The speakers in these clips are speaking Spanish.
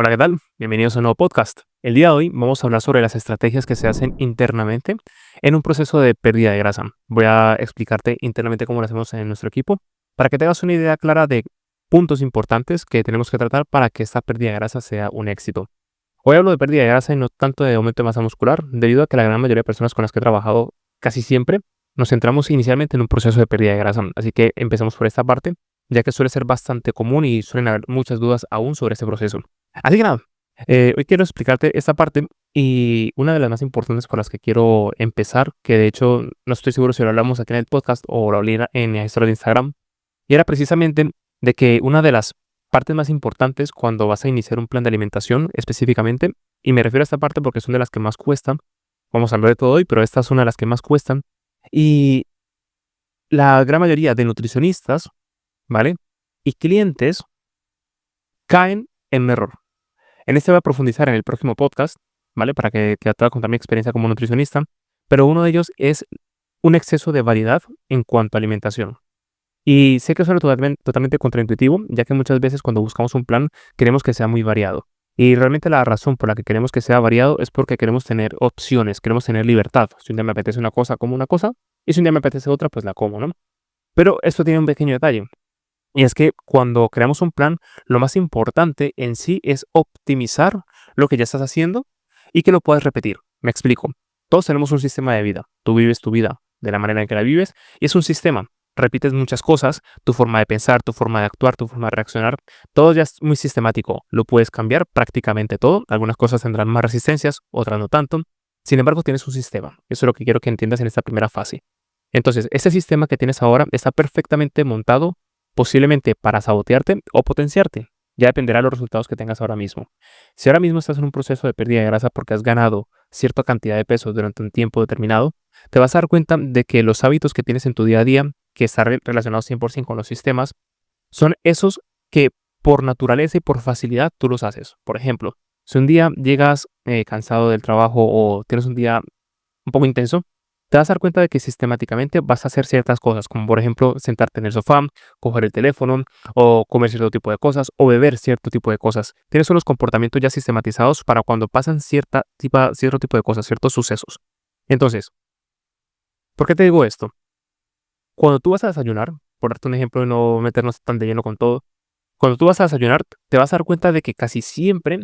Hola, ¿qué tal? Bienvenidos a un nuevo podcast. El día de hoy vamos a hablar sobre las estrategias que se hacen internamente en un proceso de pérdida de grasa. Voy a explicarte internamente cómo lo hacemos en nuestro equipo para que tengas una idea clara de puntos importantes que tenemos que tratar para que esta pérdida de grasa sea un éxito. Hoy hablo de pérdida de grasa y no tanto de aumento de masa muscular, debido a que la gran mayoría de personas con las que he trabajado casi siempre nos centramos inicialmente en un proceso de pérdida de grasa. Así que empezamos por esta parte, ya que suele ser bastante común y suelen haber muchas dudas aún sobre este proceso. Así que nada, hoy quiero explicarte esta parte y una de las más importantes por las que quiero empezar, que de hecho no estoy seguro si lo hablamos aquí en el podcast o lo hablé en la historia de Instagram, y era precisamente de que una de las partes más importantes cuando vas a iniciar un plan de alimentación específicamente, y me refiero a esta parte porque son de las que más cuestan, vamos a hablar de todo hoy, pero esta es una de las que más cuestan, y la gran mayoría de nutricionistas, ¿vale? Y clientes caen en un error. En este voy a profundizar en el próximo podcast, ¿vale? Para que te voy a contar mi experiencia como nutricionista. Pero uno de ellos es un exceso de variedad en cuanto a alimentación. Y sé que suena totalmente contraintuitivo, ya que muchas veces cuando buscamos un plan queremos que sea muy variado. Y realmente la razón por la que queremos que sea variado es porque queremos tener opciones, queremos tener libertad. Si un día me apetece una cosa, como una cosa, y si un día me apetece otra, pues la como, ¿no? Pero esto tiene un pequeño detalle. Y es que cuando creamos un plan, lo más importante en sí es optimizar lo que ya estás haciendo y que lo puedas repetir. Me explico. Todos tenemos un sistema de vida. Tú vives tu vida de la manera en que la vives y es un sistema. Repites muchas cosas, tu forma de pensar, tu forma de actuar, tu forma de reaccionar, todo ya es muy sistemático. Lo puedes cambiar prácticamente todo. Algunas cosas tendrán más resistencias, otras no tanto. Sin embargo, tienes un sistema. Eso es lo que quiero que entiendas en esta primera fase. Entonces, ese sistema que tienes ahora está perfectamente montado posiblemente para sabotearte o potenciarte. Ya dependerá de los resultados que tengas ahora mismo. Si ahora mismo estás en un proceso de pérdida de grasa porque has ganado cierta cantidad de peso durante un tiempo determinado, te vas a dar cuenta de que los hábitos que tienes en tu día a día, que están relacionados 100% con los sistemas, son esos que por naturaleza y por facilidad tú los haces. Por ejemplo, si un día llegas cansado del trabajo o tienes un día un poco intenso, te vas a dar cuenta de que sistemáticamente vas a hacer ciertas cosas, como por ejemplo sentarte en el sofá, coger el teléfono o comer cierto tipo de cosas o beber cierto tipo de cosas. Tienes unos comportamientos ya sistematizados para cuando pasan cierto tipo de cosas, ciertos sucesos. Entonces, ¿por qué te digo esto? Cuando tú vas a desayunar, por darte un ejemplo y no meternos tan de lleno con todo, cuando tú vas a desayunar, te vas a dar cuenta de que casi siempre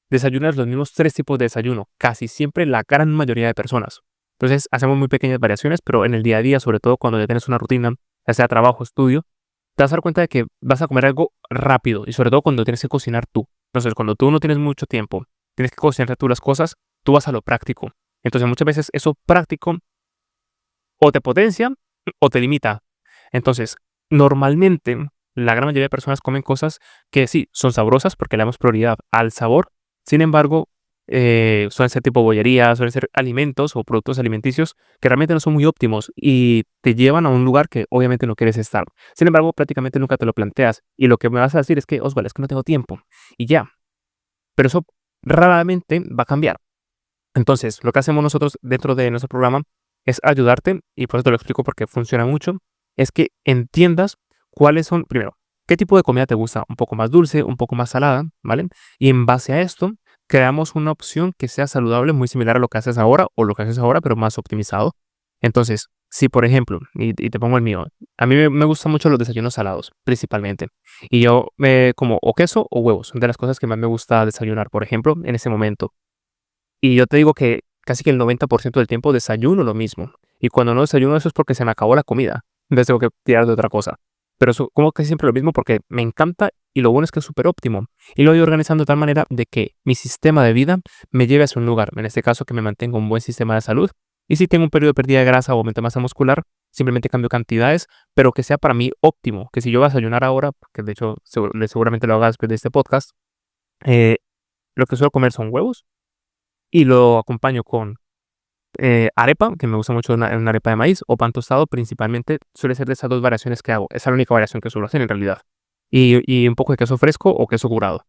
desayunas los mismos tres tipos de desayuno, casi siempre la gran mayoría de personas. Entonces, hacemos muy pequeñas variaciones, pero en el día a día, sobre todo cuando ya tienes una rutina, ya sea trabajo, estudio, te vas a dar cuenta de que vas a comer algo rápido y sobre todo cuando tienes que cocinar tú. Entonces, cuando tú no tienes mucho tiempo, tienes que cocinar tú las cosas, tú vas a lo práctico. Entonces, muchas veces eso práctico o te potencia o te limita. Entonces, normalmente, la gran mayoría de personas comen cosas que sí, son sabrosas porque le damos prioridad al sabor. Sin embargo, suelen ser tipo bollerías, suelen ser alimentos o productos alimenticios que realmente no son muy óptimos y te llevan a un lugar que obviamente no quieres estar. Sin embargo, prácticamente nunca te lo planteas y lo que me vas a decir es que, Oswald, es que no tengo tiempo y ya. Pero eso raramente va a cambiar. Entonces, lo que hacemos nosotros dentro de nuestro programa es ayudarte, y por eso te lo explico porque funciona mucho, es que entiendas cuáles son, primero, qué tipo de comida te gusta, un poco más dulce, un poco más salada, ¿vale? Y en base a esto, creamos una opción que sea saludable, muy similar a lo que haces ahora o lo que haces ahora, pero más optimizado. Entonces, si por ejemplo, y te pongo el mío, a mí me gustan mucho los desayunos salados, principalmente. Y yo me como o queso o huevos, son de las cosas que más me gusta desayunar, por ejemplo, en ese momento. Y yo te digo que casi que el 90% del tiempo desayuno lo mismo. Y cuando no desayuno eso es porque se me acabó la comida. Entonces tengo que tirar de otra cosa. Pero eso, como casi siempre lo mismo porque me encanta y lo bueno es que es súper óptimo. Y lo voy organizando de tal manera de que mi sistema de vida me lleve hacia un lugar. En este caso que me mantenga un buen sistema de salud. Y si tengo un periodo de pérdida de grasa o aumento de masa muscular, simplemente cambio cantidades, pero que sea para mí óptimo. Que si yo voy a desayunar ahora, que de hecho seguramente lo haga después de este podcast, eh, lo que suelo comer son huevos y lo acompaño con arepa, que me gusta mucho una arepa de maíz, o pan tostado, principalmente suele ser de esas dos variaciones que hago. Esa es la única variación que suelo hacer en realidad. Y un poco de queso fresco o queso curado.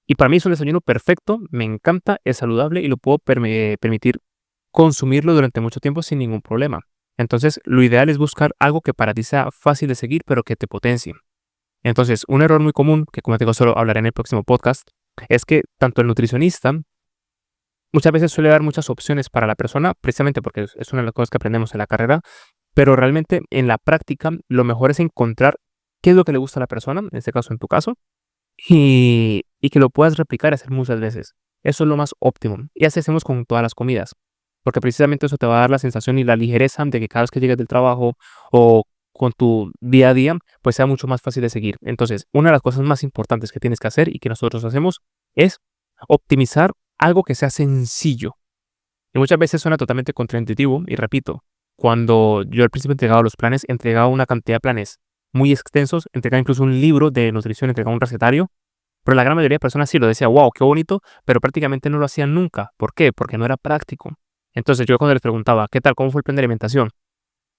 Y para mí es un desayuno perfecto, me encanta, es saludable y lo puedo permitir consumirlo durante mucho tiempo sin ningún problema. Entonces, lo ideal es buscar algo que para ti sea fácil de seguir, pero que te potencie. Entonces, un error muy común, que como te digo, solo hablaré en el próximo podcast, es que tanto el nutricionista muchas veces suele dar muchas opciones para la persona, precisamente porque es una de las cosas que aprendemos en la carrera, pero realmente en la práctica lo mejor es encontrar qué es lo que le gusta a la persona, en este caso, en tu caso, y que lo puedas replicar y hacer muchas veces. Eso es lo más óptimo. Y así hacemos con todas las comidas, porque precisamente eso te va a dar la sensación y la ligereza de que cada vez que llegues del trabajo o con tu día a día, pues sea mucho más fácil de seguir. Entonces, una de las cosas más importantes que tienes que hacer y que nosotros hacemos es optimizar algo que sea sencillo. Y muchas veces suena totalmente contraintuitivo, y repito, cuando yo al principio entregaba los planes, entregaba una cantidad de planes muy extensos, entregaba incluso un libro de nutrición, entregaba un recetario, pero la gran mayoría de personas sí lo decía, wow, qué bonito, pero prácticamente no lo hacían nunca. ¿Por qué? Porque no era práctico. Entonces yo cuando les preguntaba, ¿qué tal? ¿Cómo fue el plan de alimentación?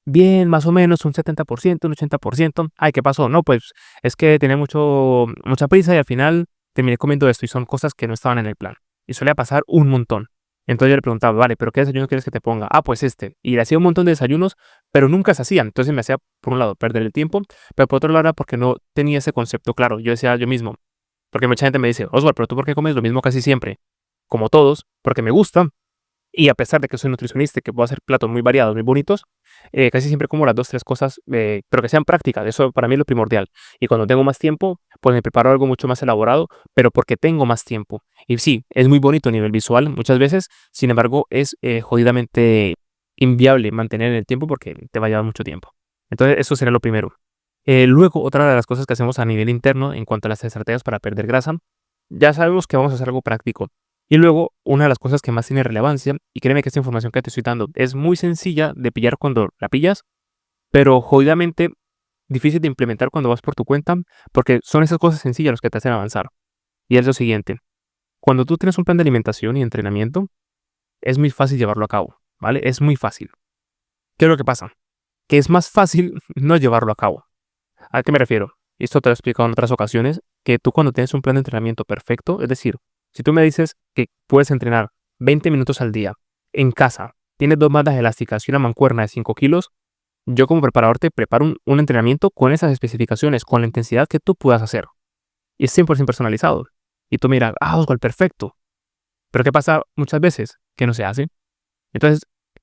Bien, más o menos un 70%, un 80%. Ay, ¿qué pasó? No, pues es que tenía mucha prisa y al final terminé comiendo esto y son cosas que no estaban en el plan. Y solía pasar un montón. Entonces yo le preguntaba, vale, ¿pero qué desayuno quieres que te ponga? Ah, pues este. Y le hacía un montón de desayunos, pero nunca se hacían. Entonces me hacía, por un lado, perder el tiempo, pero por otro lado era porque no tenía ese concepto claro. Yo decía yo mismo, porque mucha gente me dice, Oswald, pero tú ¿por qué comes lo mismo casi siempre? Como todos, porque me gusta. Y a pesar de que soy nutricionista y que puedo hacer platos muy variados, muy bonitos, casi siempre como las dos, tres cosas, pero que sean prácticas. Eso para mí es lo primordial. Y cuando tengo más tiempo, pues me preparo algo mucho más elaborado, pero porque tengo más tiempo. Y sí, es muy bonito a nivel visual muchas veces, sin embargo, es jodidamente inviable mantener en el tiempo porque te va a llevar mucho tiempo. Entonces, eso sería lo primero. Luego, otra de las cosas que hacemos a nivel interno en cuanto a las estrategias para perder grasa, ya sabemos que vamos a hacer algo práctico. Y luego, una de las cosas que más tiene relevancia, y créeme que esta información que te estoy dando es muy sencilla de pillar cuando la pillas, pero jodidamente difícil de implementar cuando vas por tu cuenta, porque son esas cosas sencillas las que te hacen avanzar. Y es lo siguiente, cuando tú tienes un plan de alimentación y entrenamiento, es muy fácil llevarlo a cabo, ¿vale? Es muy fácil. ¿Qué es lo que pasa? Que es más fácil no llevarlo a cabo. ¿A qué me refiero? Y esto te lo he explicado en otras ocasiones, que tú cuando tienes un plan de entrenamiento perfecto, es decir, si tú me dices que puedes entrenar 20 minutos al día en casa, tienes dos bandas elásticas y una mancuerna de 5 kilos, yo como preparador te preparo un entrenamiento con esas especificaciones, con la intensidad que tú puedas hacer. Y es 100% personalizado. Y tú miras, ah, Oswald, perfecto. Pero ¿qué pasa muchas veces? Que no se hace. Entonces,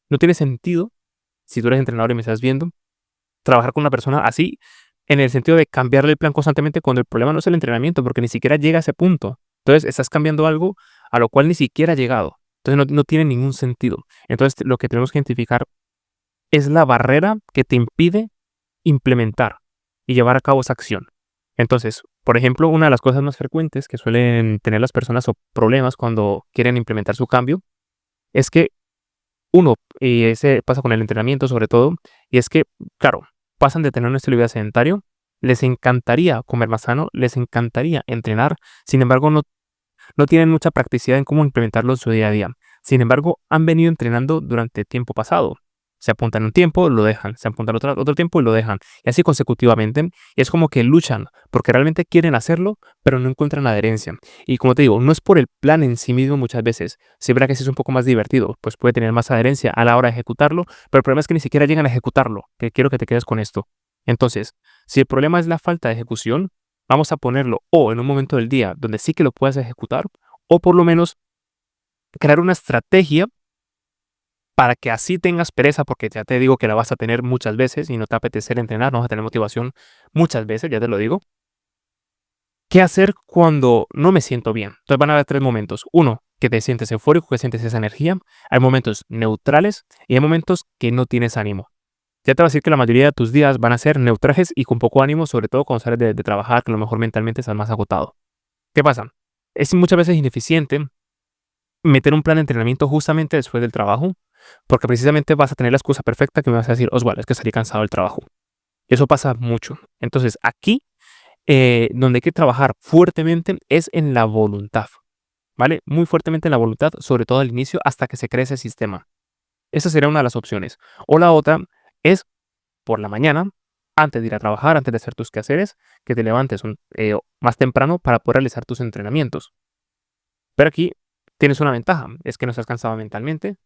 no tiene sentido, si tú eres entrenador y me estás viendo, trabajar con una persona así en el sentido de cambiarle el plan constantemente cuando el problema no es el entrenamiento, porque ni siquiera llega a ese punto. Entonces, estás cambiando algo a lo cual ni siquiera ha llegado. Entonces, no tiene ningún sentido. Entonces, lo que tenemos que identificar es la barrera que te impide implementar y llevar a cabo esa acción. Entonces, por ejemplo, una de las cosas más frecuentes que suelen tener las personas o problemas cuando quieren implementar su cambio es que uno, y ese pasa con el entrenamiento sobre todo, y es que, claro, pasan de tener un estilo de vida sedentario, les encantaría comer más sano, les encantaría entrenar, sin embargo, no tienen mucha practicidad en cómo implementarlo en su día a día. Sin embargo, han venido entrenando durante tiempo pasado. Se apuntan un tiempo, lo dejan, se apuntan otro tiempo y lo dejan. Y así consecutivamente. Y es como que luchan porque realmente quieren hacerlo, pero no encuentran adherencia. Y como te digo, no es por el plan en sí mismo muchas veces. Sí, verá que sí es un poco más divertido, pues puede tener más adherencia a la hora de ejecutarlo, pero el problema es que ni siquiera llegan a ejecutarlo, que quiero que te quedes con esto. Entonces, si el problema es la falta de ejecución, vamos a ponerlo o en un momento del día donde sí que lo puedas ejecutar, o por lo menos crear una estrategia para que así tengas pereza, porque ya te digo que la vas a tener muchas veces y no te apetecer entrenar, no vas a tener motivación muchas veces, ya te lo digo. ¿Qué hacer cuando no me siento bien? Entonces van a haber tres momentos. Uno, que te sientes eufórico, que sientes esa energía. Hay momentos neutrales y hay momentos que no tienes ánimo. Ya te voy a decir que la mayoría de tus días van a ser neutrales y con poco ánimo, sobre todo cuando sales de trabajar, que a lo mejor mentalmente estás más agotado. ¿Qué pasa? Es muchas veces ineficiente meter un plan de entrenamiento justamente después del trabajo, porque precisamente vas a tener la excusa perfecta que me vas a decir, Oswald, es que salí cansado del trabajo. Eso pasa mucho. Entonces, aquí, donde hay que trabajar fuertemente es en la voluntad, ¿vale? Muy fuertemente en la voluntad, sobre todo al inicio, hasta que se cree ese sistema. Esa sería una de las opciones. O la otra es por la mañana, antes de ir a trabajar, antes de hacer tus quehaceres, que te levantes más temprano para poder realizar tus entrenamientos. Pero aquí tienes una ventaja, es que no estás cansado mentalmente,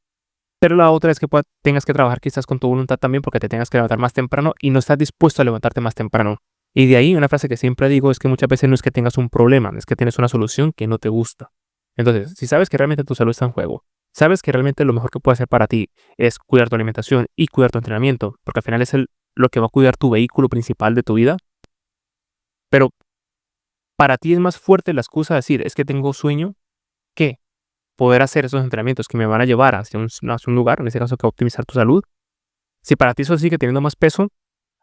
pero la otra es que tengas que trabajar quizás con tu voluntad también porque te tengas que levantar más temprano y no estás dispuesto a levantarte más temprano. Y de ahí una frase que siempre digo es que muchas veces no es que tengas un problema, es que tienes una solución que no te gusta. Entonces, si sabes que realmente tu salud está en juego, sabes que realmente lo mejor que puede hacer para ti es cuidar tu alimentación y cuidar tu entrenamiento, porque al final es lo que va a cuidar tu vehículo principal de tu vida, pero para ti es más fuerte la excusa de decir, es que tengo sueño, que poder hacer esos entrenamientos que me van a llevar hacia un lugar, en este caso que va a optimizar tu salud. Si para ti eso sigue teniendo más peso,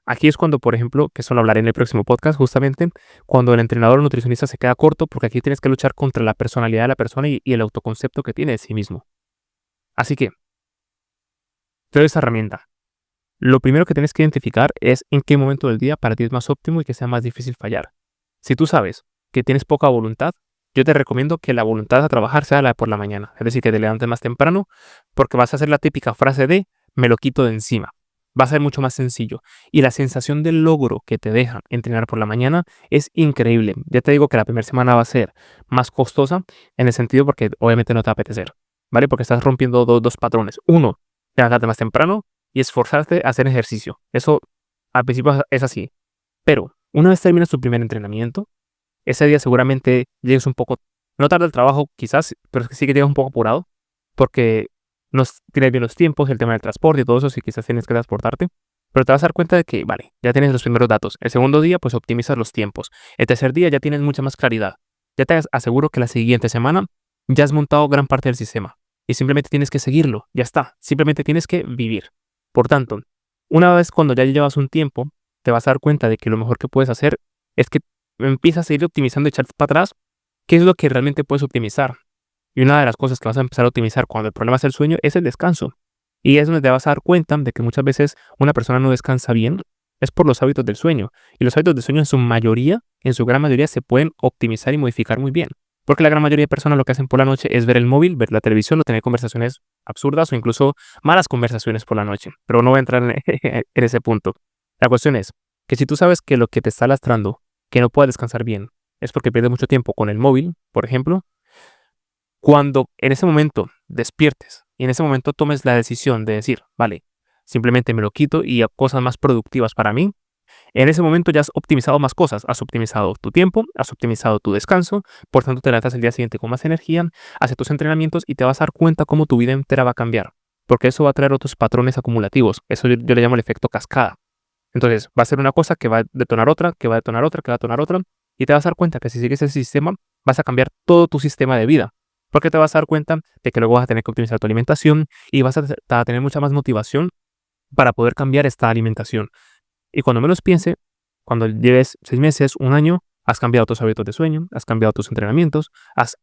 aquí es cuando, por ejemplo, que eso lo hablaré en el próximo podcast, justamente, cuando el entrenador o nutricionista se queda corto, porque aquí tienes que luchar contra la personalidad de la persona y el autoconcepto que tiene de sí mismo. Así que, te doy esta herramienta. Lo primero que tienes que identificar es en qué momento del día para ti es más óptimo y que sea más difícil fallar. Si tú sabes que tienes poca voluntad, yo te recomiendo que la voluntad a trabajar sea la de por la mañana. Es decir, que te levantes más temprano, porque vas a hacer la típica frase de me lo quito de encima. Va a ser mucho más sencillo. Y la sensación del logro que te deja entrenar por la mañana es increíble. Ya te digo que la primera semana va a ser más costosa en el sentido porque obviamente no te va a apetecer, ¿vale? Porque estás rompiendo dos patrones. Uno, levantarte más temprano y esforzarte a hacer ejercicio. Eso al principio es así. Pero una vez terminas tu primer entrenamiento, ese día seguramente llegues un poco, no tarde el trabajo quizás, pero es que sí que llegas un poco apurado, porque no tienes bien los tiempos, el tema del transporte y todo eso, si quizás tienes que transportarte. Pero te vas a dar cuenta de que, vale, ya tienes los primeros datos. El segundo día, pues optimizas los tiempos. El tercer día ya tienes mucha más claridad. Ya te aseguro que la siguiente semana ya has montado gran parte del sistema. Y simplemente tienes que seguirlo. Ya está. Simplemente tienes que vivir. Por tanto, una vez cuando ya llevas un tiempo, te vas a dar cuenta de que lo mejor que puedes hacer es que empiezas a ir optimizando y echar para atrás qué es lo que realmente puedes optimizar. Y una de las cosas que vas a empezar a optimizar cuando el problema es el sueño es el descanso. Y es donde te vas a dar cuenta de que muchas veces una persona no descansa bien, es por los hábitos del sueño. Y los hábitos del sueño en su gran mayoría, se pueden optimizar y modificar muy bien. Porque la gran mayoría de personas lo que hacen por la noche es ver el móvil, ver la televisión o tener conversaciones absurdas o incluso malas conversaciones por la noche. Pero no voy a entrar en ese punto. La cuestión es que si tú sabes que lo que te está lastrando, que no puedas descansar bien, es porque pierdes mucho tiempo con el móvil, por ejemplo, cuando en ese momento despiertes y en ese momento tomes la decisión de decir, vale, simplemente me lo quito y a cosas más productivas para mí, en ese momento ya has optimizado más cosas. Has optimizado tu tiempo, has optimizado tu descanso, por tanto te levantas el día siguiente con más energía, haces tus entrenamientos y te vas a dar cuenta cómo tu vida entera va a cambiar. Porque eso va a traer otros patrones acumulativos. Eso yo le llamo el efecto cascada. Entonces va a ser una cosa que va a detonar otra, que va a detonar otra, que va a detonar otra. Y te vas a dar cuenta que si sigues ese sistema, vas a cambiar todo tu sistema de vida. Porque te vas a dar cuenta de que luego vas a tener que optimizar tu alimentación y vas a tener mucha más motivación para poder cambiar esta alimentación. Y cuando menos piense, cuando lleves 6 meses, un año, has cambiado tus hábitos de sueño, has cambiado tus entrenamientos, has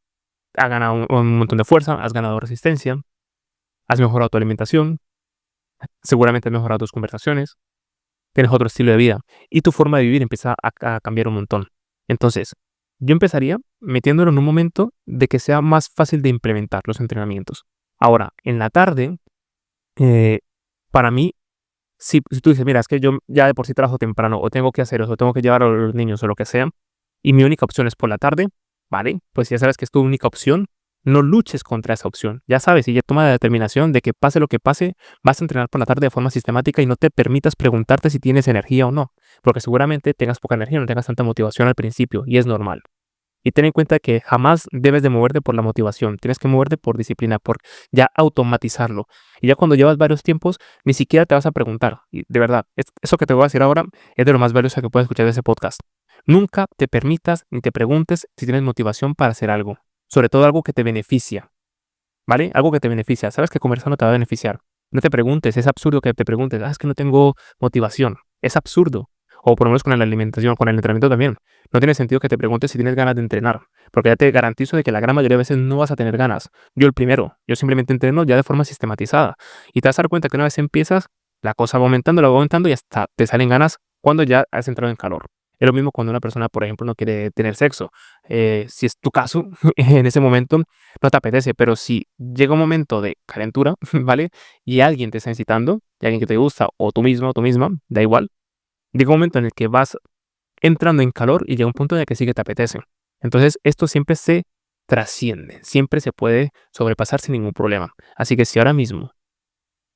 ganado un montón de fuerza, has ganado resistencia, has mejorado tu alimentación, seguramente has mejorado tus conversaciones, tienes otro estilo de vida y tu forma de vivir empieza a cambiar un montón. Entonces, yo empezaría metiéndolo en un momento de que sea más fácil de implementar los entrenamientos. Ahora, en la tarde, eh, para mí, si tú dices, mira, es que yo ya de por sí trabajo temprano, o tengo que hacer eso, o tengo que llevar a los niños, o lo que sea, y mi única opción es por la tarde, ¿vale? Pues ya sabes que es tu única opción, no luches contra esa opción. Ya sabes, y ya toma la determinación de que pase lo que pase, vas a entrenar por la tarde de forma sistemática y no te permitas preguntarte si tienes energía o no, porque seguramente tengas poca energía, no tengas tanta motivación al principio, y es normal. Y ten en cuenta que jamás debes de moverte por la motivación, tienes que moverte por disciplina, por ya automatizarlo. Y ya cuando llevas varios tiempos, ni siquiera te vas a preguntar. Y de verdad, eso que te voy a decir ahora es de lo más valioso que puedes escuchar de ese podcast. Nunca te permitas ni te preguntes si tienes motivación para hacer algo, sobre todo algo que te beneficia, ¿vale? Algo que te beneficia. Sabes que conversar no te va a beneficiar. No te preguntes, es absurdo que te preguntes, es que no tengo motivación. Es absurdo. O por lo menos con la alimentación, con el entrenamiento también. No tiene sentido que te preguntes si tienes ganas de entrenar, porque ya te garantizo de que la gran mayoría de veces no vas a tener ganas. Yo el primero, yo simplemente entreno ya de forma sistematizada. Y te vas a dar cuenta que una vez empiezas, la cosa va aumentando y hasta te salen ganas cuando ya has entrado en calor. Es lo mismo cuando una persona, por ejemplo, no quiere tener sexo. Si es tu caso, en ese momento no te apetece, pero si llega un momento de calentura, ¿vale? Y alguien te está incitando, y alguien que te gusta, o tú mismo o tú misma, da igual, llega un momento en el que vas entrando en calor y llega un punto en el que sí que te apetece. Entonces, esto siempre se trasciende, siempre se puede sobrepasar sin ningún problema. Así que si ahora mismo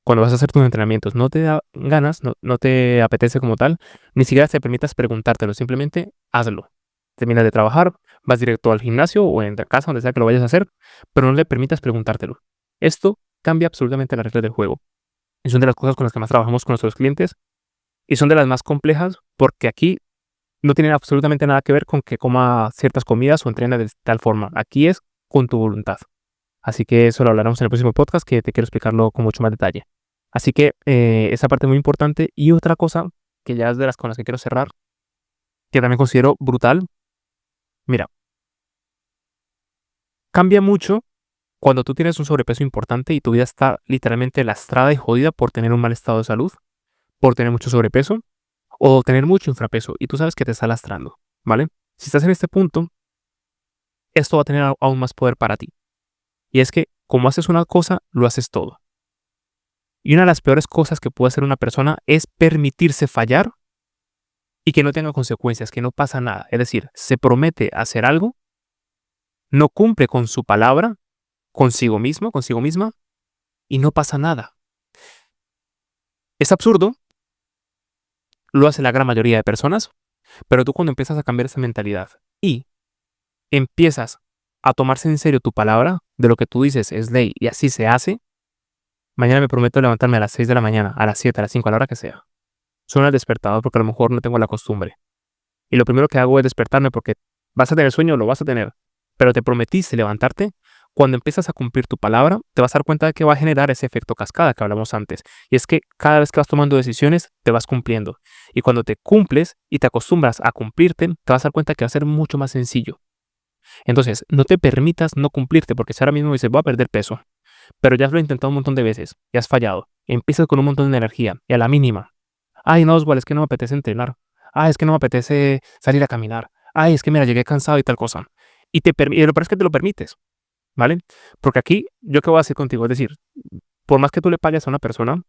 cuando vas a hacer tus entrenamientos, no te da ganas, no te apetece como tal, ni siquiera te permitas preguntártelo, simplemente hazlo. Terminas de trabajar, vas directo al gimnasio o en la casa, donde sea que lo vayas a hacer, pero no le permitas preguntártelo. Esto cambia absolutamente las reglas del juego. Y son de las cosas con las que más trabajamos con nuestros clientes y son de las más complejas porque aquí no tienen absolutamente nada que ver con que coma ciertas comidas o entrene de tal forma. Aquí es con tu voluntad. Así que eso lo hablaremos en el próximo podcast, que te quiero explicarlo con mucho más detalle. Así que esa parte es muy importante. Y otra cosa que ya es de las con las que quiero cerrar, que también considero brutal. Mira, cambia mucho cuando tú tienes un sobrepeso importante y tu vida está literalmente lastrada y jodida por tener un mal estado de salud, por tener mucho sobrepeso o tener mucho infrapeso y tú sabes que te está lastrando, ¿vale? Si estás en este punto, esto va a tener aún más poder para ti. Y es que como haces una cosa, lo haces todo. Y una de las peores cosas que puede hacer una persona es permitirse fallar y que no tenga consecuencias, que no pasa nada. Es decir, se promete hacer algo, no cumple con su palabra, consigo mismo, consigo misma, y no pasa nada. Es absurdo, lo hace la gran mayoría de personas, pero tú cuando empiezas a cambiar esa mentalidad y empiezas a tomarse en serio tu palabra, de lo que tú dices es ley y así se hace, mañana me prometo levantarme a las 6 de la mañana, a las 7, a las 5, a la hora que sea. Suena el despertador porque a lo mejor no tengo la costumbre. Y lo primero que hago es despertarme porque vas a tener sueño, lo vas a tener. Pero te prometiste levantarte. Cuando empiezas a cumplir tu palabra, te vas a dar cuenta de que va a generar ese efecto cascada que hablamos antes. Y es que cada vez que vas tomando decisiones, te vas cumpliendo. Y cuando te cumples y te acostumbras a cumplirte, te vas a dar cuenta que va a ser mucho más sencillo. Entonces, no te permitas no cumplirte, porque si ahora mismo dices, voy a perder peso, pero ya lo has intentado un montón de veces y has fallado, empiezas con un montón de energía y a la mínima, ay, no, Oswald, es que no me apetece entrenar, ay, es que no me apetece salir a caminar, ay, es que mira, llegué cansado y tal cosa, y lo peor es que te lo permites, ¿vale? Porque aquí, ¿yo qué voy a hacer contigo? Es decir, por más que tú le pagues a una persona,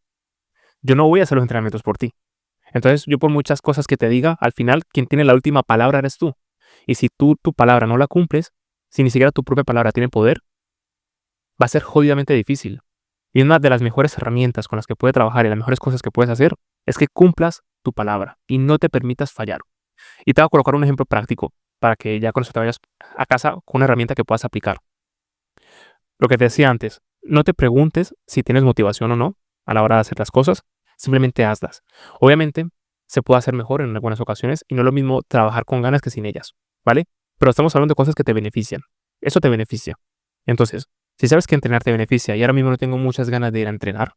yo no voy a hacer los entrenamientos por ti. Entonces, yo por muchas cosas que te diga, al final, quien tiene la última palabra eres tú. Y si tú tu palabra no la cumples, si ni siquiera tu propia palabra tiene poder, va a ser jodidamente difícil. Y una de las mejores herramientas con las que puedes trabajar y las mejores cosas que puedes hacer es que cumplas tu palabra y no te permitas fallar. Y te voy a colocar un ejemplo práctico para que ya con eso te vayas a casa con una herramienta que puedas aplicar. Lo que te decía antes, no te preguntes si tienes motivación o no a la hora de hacer las cosas, simplemente hazlas. Obviamente, se puede hacer mejor en algunas ocasiones y no es lo mismo trabajar con ganas que sin ellas, ¿vale? Pero estamos hablando de cosas que te benefician. Eso te beneficia. Entonces, si sabes que entrenar te beneficia y ahora mismo no tengo muchas ganas de ir a entrenar,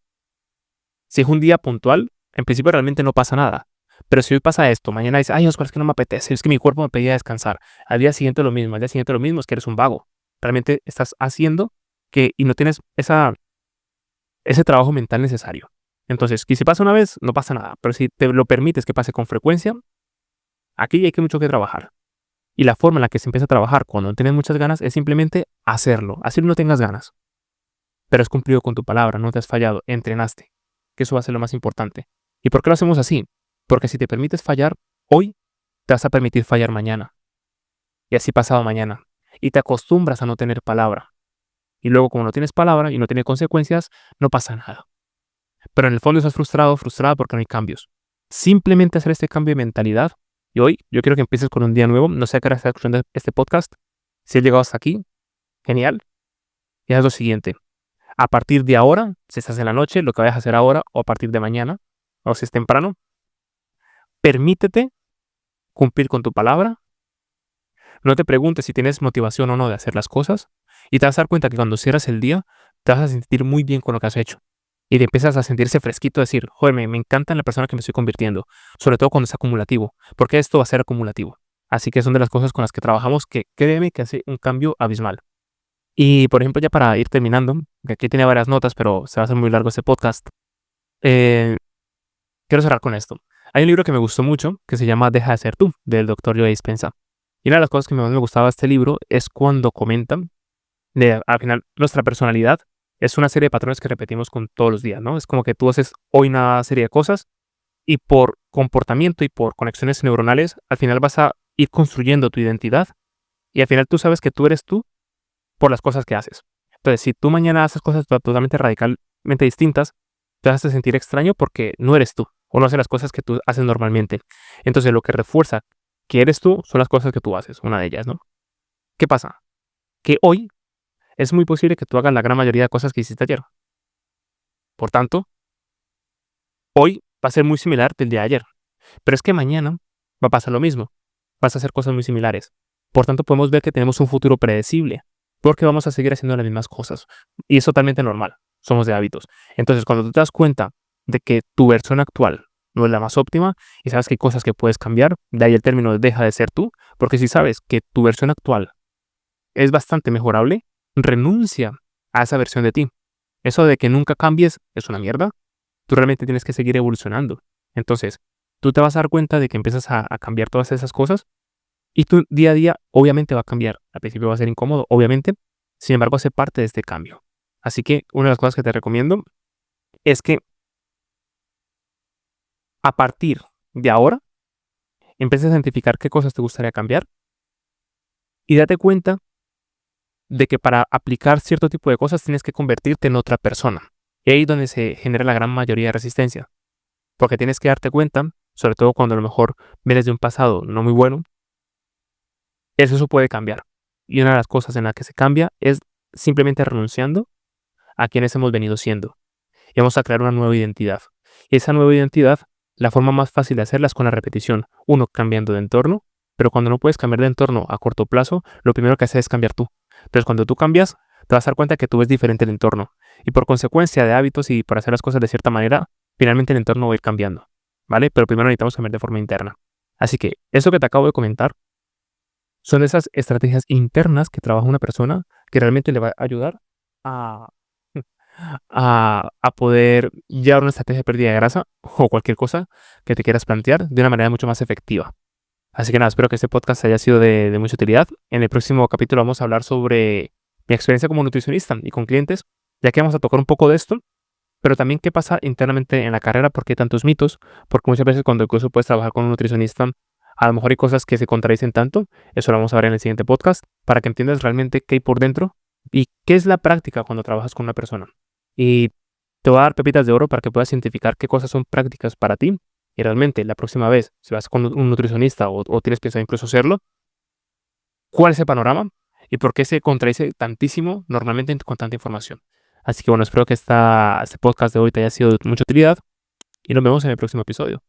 si es un día puntual, en principio realmente no pasa nada. Pero si hoy pasa esto, mañana dices, ay, Oscar, es que no me apetece, es que mi cuerpo me pedía descansar. Al día siguiente lo mismo, al día siguiente lo mismo, es que eres un vago. Realmente estás haciendo y no tienes ese trabajo mental necesario. Entonces, que si pasa una vez, no pasa nada. Pero si te lo permites que pase con frecuencia, aquí hay que mucho que trabajar. Y la forma en la que se empieza a trabajar cuando no tienes muchas ganas es simplemente hacerlo. Así no tengas ganas. Pero has cumplido con tu palabra, no te has fallado, entrenaste. Que eso va a ser lo más importante. ¿Y por qué lo hacemos así? Porque si te permites fallar hoy, te vas a permitir fallar mañana. Y así pasado mañana. Y te acostumbras a no tener palabra. Y luego, como no tienes palabra y no tiene consecuencias, no pasa nada. Pero en el fondo estás frustrado, frustrada porque no hay cambios. Simplemente hacer este cambio de mentalidad. Y hoy yo quiero que empieces con un día nuevo. No sé a qué hora estás escuchando este podcast. Si has llegado hasta aquí, genial. Y haz lo siguiente. A partir de ahora, si estás en la noche, lo que vayas a hacer ahora o a partir de mañana, o si es temprano, permítete cumplir con tu palabra. No te preguntes si tienes motivación o no de hacer las cosas. Y te vas a dar cuenta que cuando cierras el día, te vas a sentir muy bien con lo que has hecho. Y te empiezas a sentirse fresquito, decir, joder, me encanta en la persona que me estoy convirtiendo. Sobre todo cuando es acumulativo. Porque esto va a ser acumulativo. Así que son de las cosas con las que trabajamos que créeme que hace un cambio abismal. Y por ejemplo, ya para ir terminando, que aquí tenía varias notas, pero se va a hacer muy largo este podcast. Quiero cerrar con esto. Hay un libro que me gustó mucho que se llama Deja de ser tú, del Dr. Joe Dispenza. Y una de las cosas que más me gustaba de este libro es cuando comentan al final nuestra personalidad es una serie de patrones que repetimos con todos los días, ¿no? Es como que tú haces hoy una serie de cosas y por comportamiento y por conexiones neuronales, al final vas a ir construyendo tu identidad y al final tú sabes que tú eres tú por las cosas que haces. Entonces, si tú mañana haces cosas totalmente radicalmente distintas, te hace sentir extraño porque no eres tú o no haces las cosas que tú haces normalmente. Entonces, lo que refuerza que eres tú son las cosas que tú haces, una de ellas, ¿no? ¿Qué pasa? Que hoy es muy posible que tú hagas la gran mayoría de cosas que hiciste ayer. Por tanto, hoy va a ser muy similar del día de ayer. Pero es que mañana va a pasar lo mismo. Vas a hacer cosas muy similares. Por tanto, podemos ver que tenemos un futuro predecible, porque vamos a seguir haciendo las mismas cosas. Y es totalmente normal. Somos de hábitos. Entonces, cuando tú te das cuenta de que tu versión actual no es la más óptima y sabes que hay cosas que puedes cambiar, de ahí el término de deja de ser tú, porque si sabes que tu versión actual es bastante mejorable, renuncia a esa versión de ti. Eso de que nunca cambies es una mierda. Tú realmente tienes que seguir evolucionando. Entonces, tú te vas a dar cuenta de que empiezas a cambiar todas esas cosas y tu día a día obviamente va a cambiar. Al principio va a ser incómodo, obviamente. Sin embargo, hace parte de este cambio. Así que una de las cosas que te recomiendo es que a partir de ahora empieces a identificar qué cosas te gustaría cambiar y date cuenta de que para aplicar cierto tipo de cosas tienes que convertirte en otra persona. Y ahí es donde se genera la gran mayoría de resistencia. Porque tienes que darte cuenta, sobre todo cuando a lo mejor vienes de un pasado no muy bueno, eso puede cambiar. Y una de las cosas en las que se cambia es simplemente renunciando a quienes hemos venido siendo. Y vamos a crear una nueva identidad. Y esa nueva identidad, la forma más fácil de hacerla es con la repetición. Uno, cambiando de entorno, pero cuando no puedes cambiar de entorno a corto plazo, lo primero que haces es cambiar tú. Entonces, cuando tú cambias, te vas a dar cuenta que tú ves diferente el entorno. Y por consecuencia de hábitos y por hacer las cosas de cierta manera, finalmente el entorno va a ir cambiando. ¿Vale? Pero primero necesitamos cambiar de forma interna. Así que, eso que te acabo de comentar son esas estrategias internas que trabaja una persona que realmente le va a ayudar a, a poder llevar una estrategia de pérdida de grasa o cualquier cosa que te quieras plantear de una manera mucho más efectiva. Así que nada, espero que este podcast haya sido de mucha utilidad. En el próximo capítulo vamos a hablar sobre mi experiencia como nutricionista y con clientes, ya que vamos a tocar un poco de esto, pero también qué pasa internamente en la carrera, por qué tantos mitos, porque muchas veces cuando incluso puedes trabajar con un nutricionista, a lo mejor hay cosas que se contradicen tanto. Eso lo vamos a ver en el siguiente podcast, para que entiendas realmente qué hay por dentro y qué es la práctica cuando trabajas con una persona. Y te voy a dar pepitas de oro para que puedas identificar qué cosas son prácticas para ti y realmente la próxima vez, si vas con un nutricionista o tienes pensado incluso hacerlo, cuál es el panorama y por qué se contradice tantísimo normalmente con tanta información. Así que bueno, espero que este podcast de hoy te haya sido de mucha utilidad y nos vemos en el próximo episodio.